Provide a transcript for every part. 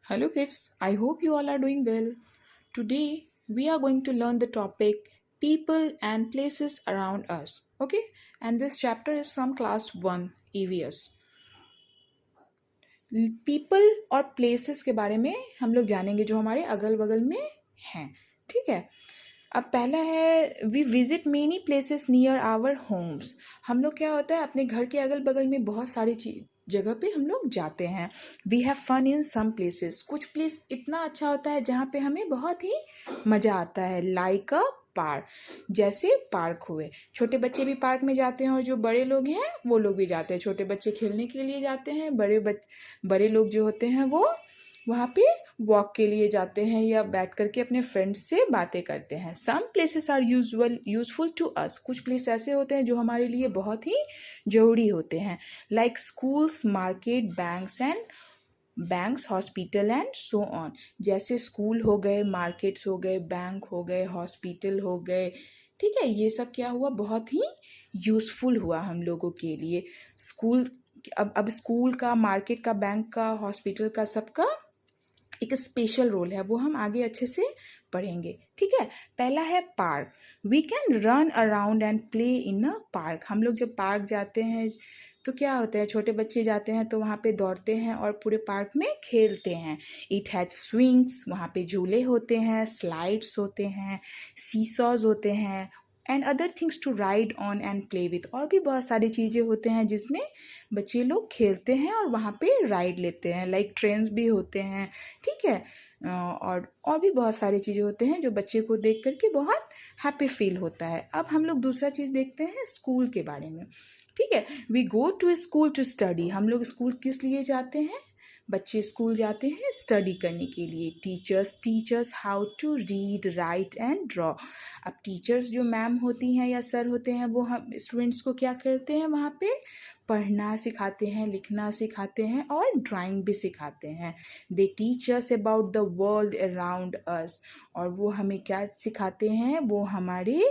Hello kids, I hope you all are doing well. Today we are going to learn the topic people and places around us. Okay? And this chapter is from class 1 EVS. People और places के बारे में हम लोग जानेंगे जो हमारे अगल बगल में हैं। ठीक है। अब पहला है we visit many places near our homes. हम लोग क्या होता है अपने घर के अगल बगल में बहुत सारी जगह पे हम लोग जाते हैं। We have fun in some places. कुछ प्लेस इतना अच्छा होता है जहाँ पे हमें बहुत ही मज़ा आता है, लाइक अ पार्क। जैसे पार्क हुए, छोटे बच्चे भी पार्क में जाते हैं और जो बड़े लोग हैं वो लोग भी जाते हैं। छोटे बच्चे खेलने के लिए जाते हैं, बड़े लोग जो होते हैं वो वहाँ पे वॉक के लिए जाते हैं या बैठ करके अपने फ्रेंड्स से बातें करते हैं। Some places are useful to us. कुछ प्लेस ऐसे होते हैं जो हमारे लिए बहुत ही ज़रूरी होते हैं, like schools, market, banks, hospital and so on. जैसे स्कूल हो गए, मार्केट्स हो गए, बैंक हो गए, हॉस्पिटल हो गए। ठीक है, ये सब क्या हुआ, बहुत ही यूज़फुल हुआ हम लोगों के लिए। स्कूल अब स्कूल का, मार्केट का, बैंक का, हॉस्पिटल का, सबका एक स्पेशल रोल है, वो हम आगे अच्छे से पढ़ेंगे। ठीक है। पहला है park. We can run around and play in a park. हम लोग जब पार्क जाते हैं तो क्या होता है, छोटे बच्चे जाते हैं तो वहाँ पे दौड़ते हैं और पूरे पार्क में खेलते हैं। इट हैज स्विंग्स, वहाँ पे झूले होते हैं, स्लाइड्स होते हैं, सीसॉज होते हैं and other things to ride on and play with. और भी बहुत सारी चीज़ें होते हैं जिसमें बच्चे लोग खेलते हैं और वहाँ पे राइड लेते हैं, लाइक ट्रेन्स भी होते हैं। ठीक है। और भी बहुत सारी चीज़ें होते हैं जो बच्चे को देख करके बहुत हैप्पी फील होता है। अब हम लोग दूसरा चीज़ देखते हैं स्कूल के बारे में। ठीक है। We go to school to study. हम लोग स्कूल किस लिए जाते हैं? बच्चे स्कूल जाते हैं स्टडी करने के लिए। Teachers how to read, write and draw. अब टीचर्स जो मैम होती हैं या सर होते हैं वो हम स्टूडेंट्स को क्या करते हैं, वहाँ पे पढ़ना सिखाते हैं, लिखना सिखाते हैं और ड्राइंग भी सिखाते हैं। They teach us about the world around us. और वो हमें क्या सिखाते हैं, वो हमारे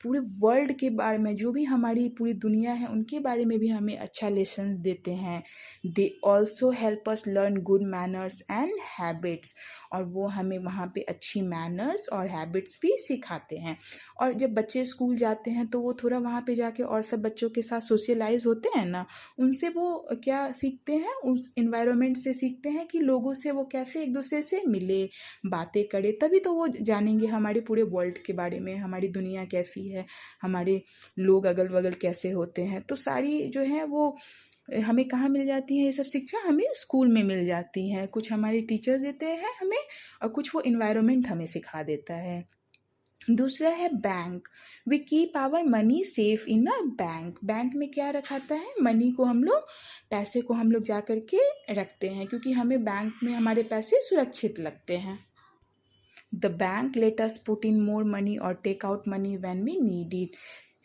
पूरे वर्ल्ड के बारे में, जो भी हमारी पूरी दुनिया है उनके बारे में भी हमें अच्छा लेसन्स देते हैं। They also help us learn good manners and habits. और वो हमें वहाँ पे अच्छी मैनर्स और हैबिट्स भी सिखाते हैं। और जब बच्चे स्कूल जाते हैं तो वो थोड़ा वहाँ पे जाके और सब बच्चों के साथ सोशलाइज होते हैं ना, उनसे वो क्या सीखते हैं, उस इन्वायरमेंट से सीखते हैं कि लोगों से वो कैसे एक दूसरे से मिले, बातें करे, तभी तो वो जानेंगे हमारे पूरे वर्ल्ड के बारे में, हमारी दुनिया कैसी है, हमारे लोग अगल बगल कैसे होते हैं। तो सारी जो है वो हमें कहाँ मिल जाती हैं, ये सब शिक्षा हमें स्कूल में मिल जाती हैं। कुछ हमारे टीचर्स देते हैं हमें और कुछ वो इन्वायरमेंट हमें सिखा देता है। दूसरा है bank. We keep our money safe in a bank. Bank में क्या रखाता है, मनी को हम लोग, पैसे को हम लोग जा कर के रखते हैं, क्योंकि हमें बैंक में हमारे पैसे सुरक्षित लगते हैं। The bank let us put in more money और take out money when we need it.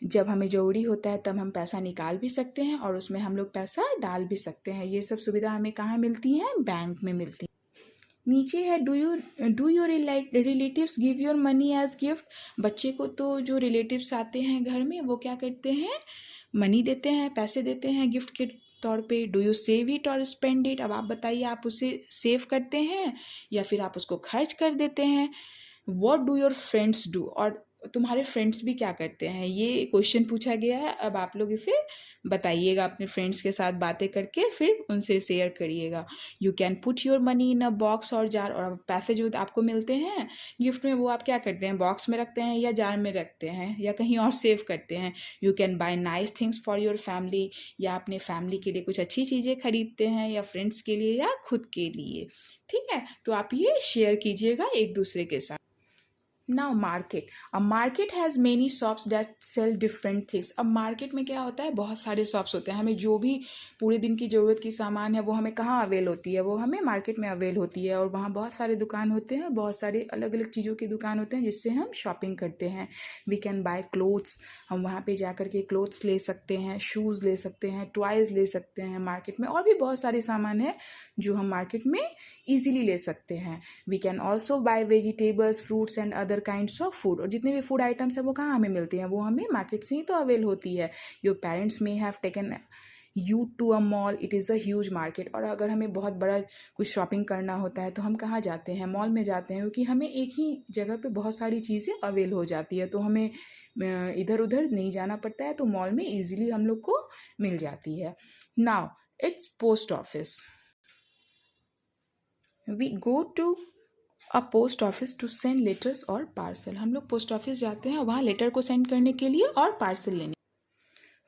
जब हमें ज़रूरी होता है तब हम पैसा निकाल भी सकते हैं और उसमें हम लोग पैसा डाल भी सकते हैं। ये सब सुविधा हमें कहाँ मिलती हैं, बैंक में मिलती हैं। नीचे है do your relatives give your money as gift. बच्चे को तो जो रिलेटिव्स आते हैं घर में वो क्या करते हैं, मनी देते हैं, पैसे देते हैं गिफ्ट के तौर पे। डू यू सेव इट और स्पेंड इट। अब आप बताइए, आप उसे सेव करते हैं या फिर आप उसको खर्च कर देते हैं। What do your friends do. और तुम्हारे फ्रेंड्स भी क्या करते हैं, ये क्वेश्चन पूछा गया है। अब आप लोग इसे बताइएगा अपने फ्रेंड्स के साथ बातें करके, फिर उनसे शेयर करिएगा। You can put your money in a box और जार। और पैसे जो आपको मिलते हैं गिफ्ट में वो आप क्या करते हैं, बॉक्स में रखते हैं या जार में रखते हैं या कहीं और सेव करते हैं। You can buy nice things for your family. या अपने फैमिली के लिए कुछ अच्छी चीज़ें खरीदते हैं, या फ्रेंड्स के लिए या खुद के लिए। ठीक है, तो आप ये शेयर कीजिएगा एक दूसरे के साथ। Now market. अब market has many shops that sell different things. अब मार्केट में क्या होता है, बहुत सारे शॉप्स होते हैं। हमें जो भी पूरे दिन की ज़रूरत की सामान है वो हमें कहाँ अवेल होती है, वो हमें मार्केट में अवेल होती है। और वहाँ बहुत सारे दुकान होते हैं, बहुत सारे अलग अलग चीज़ों की दुकान होते हैं जिससे हम शॉपिंग करते हैं। We can buy clothes. हम वहाँ पे जा कर के क्लोथ्स ले सकते हैं, शूज़ ले सकते हैं, टॉयज़ ले सकते हैं मार्केट में। और भी बहुत सारे सामान है जो हम मार्केट में ईजिली ले सकते हैं। We can also buy vegetables, fruits and other kinds of food. और जितने भी फूड आइटम्स हैं वो कहाँ हमें मिलती हैं, वो हमें मार्केट से ही तो अवेल होती है। Your parents may have taken you to a mall, it is a huge market. और अगर हमें बहुत बड़ा कुछ शॉपिंग करना होता है तो हम कहाँ जाते हैं, मॉल में जाते हैं, क्योंकि हमें एक ही जगह पे बहुत सारी चीज़ें अवेल हो जाती है, तो हमें इधर उधर नहीं जाना पड़ता है, तो मॉल में ईजिली हम लोग को मिल जाती है। Now it's post office. We go to a post office to send letters और पार्सल। हम लोग पोस्ट ऑफिस जाते हैं वहाँ लेटर को सेंड करने के लिए और पार्सल लेने।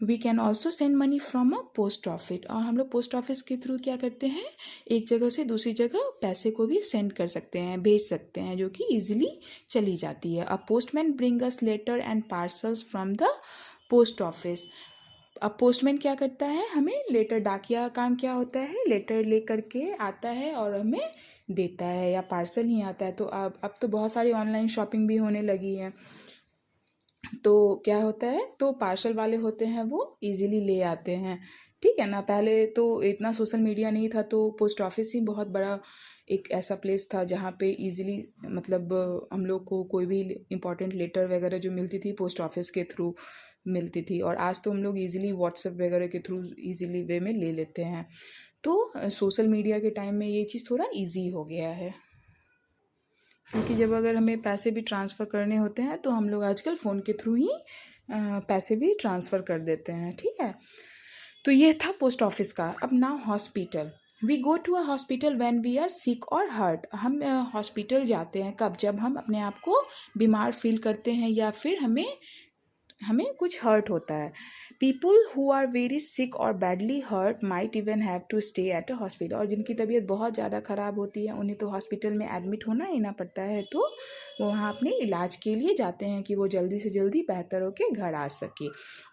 We can also send money from a post office. और हम लोग पोस्ट ऑफिस के थ्रू क्या करते हैं, एक जगह से दूसरी जगह पैसे को भी सेंड कर सकते हैं, भेज सकते हैं, जो कि ईजिली चली जाती है। A postman bring us letter and parcels from the post office. अब पोस्टमैन क्या करता है, हमें लेटर, डाकिया काम क्या होता है, लेटर ले करके आता है और हमें देता है, या पार्सल ही आता है। तो अब तो बहुत सारी ऑनलाइन शॉपिंग भी होने लगी है, तो क्या होता है, तो पार्सल वाले होते हैं वो इजीली ले आते हैं, ठीक है ना। पहले तो इतना सोशल मीडिया नहीं था, तो पोस्ट ऑफिस ही बहुत बड़ा एक ऐसा प्लेस था जहाँ पे इजीली मतलब हम लोग को कोई भी इम्पोर्टेंट लेटर वगैरह जो मिलती थी पोस्ट ऑफिस के थ्रू मिलती थी। और आज तो हम लोग इजीली व्हाट्सएप वगैरह के थ्रू इजीली वे में ले लेते हैं। तो सोशल मीडिया के टाइम में ये चीज़ थोड़ा ईजी हो गया है, क्योंकि जब अगर हमें पैसे भी ट्रांसफ़र करने होते हैं तो हम लोग आजकल फ़ोन के थ्रू ही पैसे भी ट्रांसफ़र कर देते हैं, ठीक है। तो ये था पोस्ट ऑफिस का। अब now hospital. We go to a hospital when we are sick और हर्ट। हम हॉस्पिटल जाते हैं कब, जब हम अपने आप को बीमार फील करते हैं या फिर हमें कुछ हर्ट होता है। People who are very sick और badly hurt might even have to stay at a hospital. और जिनकी तबीयत बहुत ज़्यादा ख़राब होती है उन्हें तो हॉस्पिटल में एडमिट होना ही ना पड़ता है, तो वो वहाँ अपने इलाज के लिए जाते हैं कि वो जल्दी से जल्दी बेहतर होकर घर आ सके।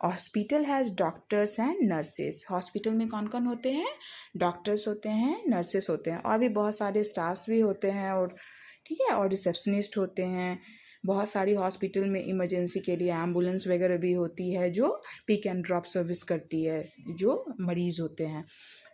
Hospital has doctors and nurses. Hospital में कौन कौन होते हैं, डॉक्टर्स होते हैं, नर्सेस होते हैं, और भी बहुत सारे स्टाफ्स भी होते हैं, और ठीक है, और रिसेप्शनिस्ट होते हैं। बहुत सारी हॉस्पिटल में इमरजेंसी के लिए एम्बुलेंस वगैरह भी होती है जो पिक एंड ड्रॉप सर्विस करती है जो मरीज़ होते हैं।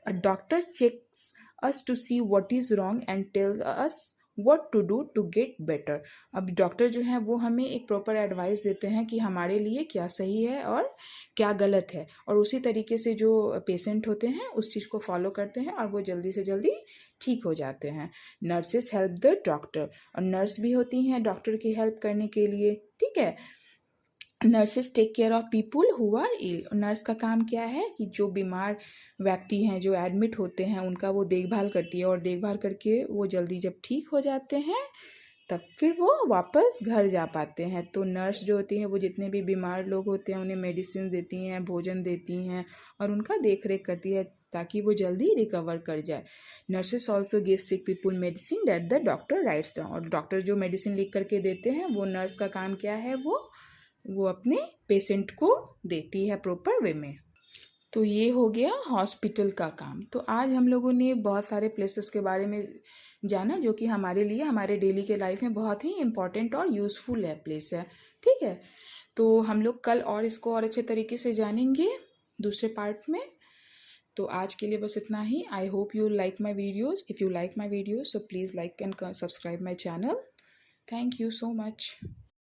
A doctor checks us to see what is wrong and tells us what to do to get better. अब डॉक्टर जो हैं वो हमें एक प्रॉपर एडवाइस देते हैं कि हमारे लिए क्या सही है और क्या गलत है, और उसी तरीके से जो पेशेंट होते हैं उस चीज़ को फॉलो करते हैं और वो जल्दी से जल्दी ठीक हो जाते हैं। Nurses help the doctor. और नर्स भी होती हैं डॉक्टर की हेल्प करने के लिए, ठीक है। Nurses take care of people who are ill. Nurse का काम क्या है कि जो बीमार व्यक्ति हैं, जो एडमिट होते हैं, उनका वो देखभाल करती है, और देखभाल करके वो जल्दी जब ठीक हो जाते हैं तब फिर वो वापस घर जा पाते हैं। तो नर्स जो होती हैं वो जितने भी बीमार लोग होते हैं उन्हें मेडिसिन देती हैं, भोजन देती हैं, और उनका देख रेख करती है ताकि वो जल्दी रिकवर कर जाए। Nurses also give sick people medicine that the doctor rights down. और डॉक्टर जो मेडिसिन लिख करके देते हैं वो नर्स का काम क्या है, वो अपने पेशेंट को देती है प्रॉपर वे में। तो ये हो गया हॉस्पिटल का काम। तो आज हम लोगों ने बहुत सारे प्लेसेस के बारे में जाना जो कि हमारे लिए हमारे डेली के लाइफ में बहुत ही इम्पॉर्टेंट और यूज़फुल है, प्लेस है, ठीक है। तो हम लोग कल और इसको और अच्छे तरीके से जानेंगे दूसरे पार्ट में। तो आज के लिए बस इतना ही। I hope you like my videos. If you like my videos so please like and subscribe my channel. Thank you so much.